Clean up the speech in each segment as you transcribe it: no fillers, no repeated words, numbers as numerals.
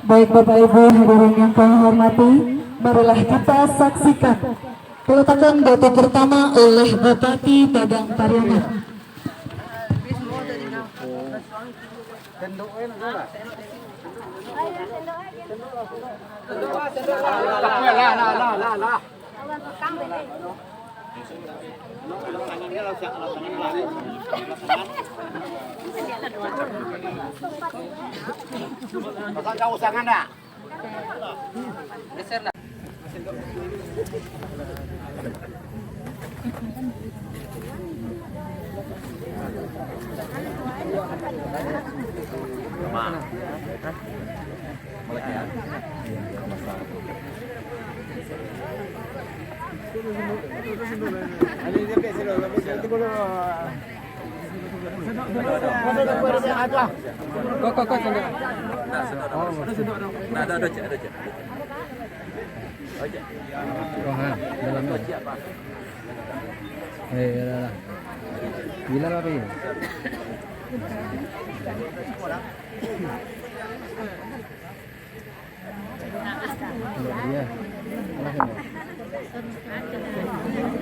Baik Bapak Ibu hadirin yang kami hormati, marilah kita saksikan peletakan batu pertama oleh Bupati Padang Pariaman. Pasang usangan dah. Gila lah ini. Iya.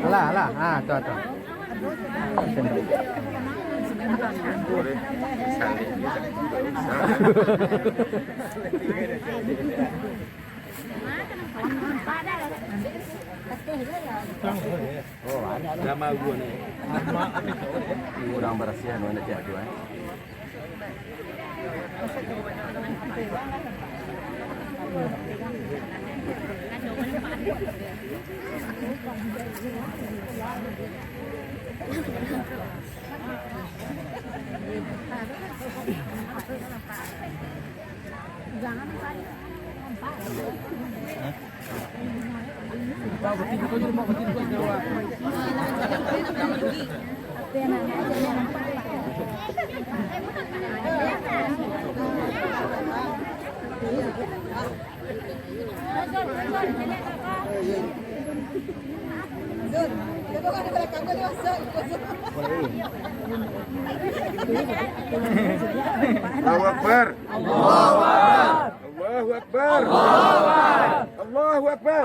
Alah, tuh. Oh, nama gua nih. Kurang berasihan mana cak tu eh. Jangan Allahu Akbar. Allahu Akbar. Allahu Akbar. Allahu Akbar.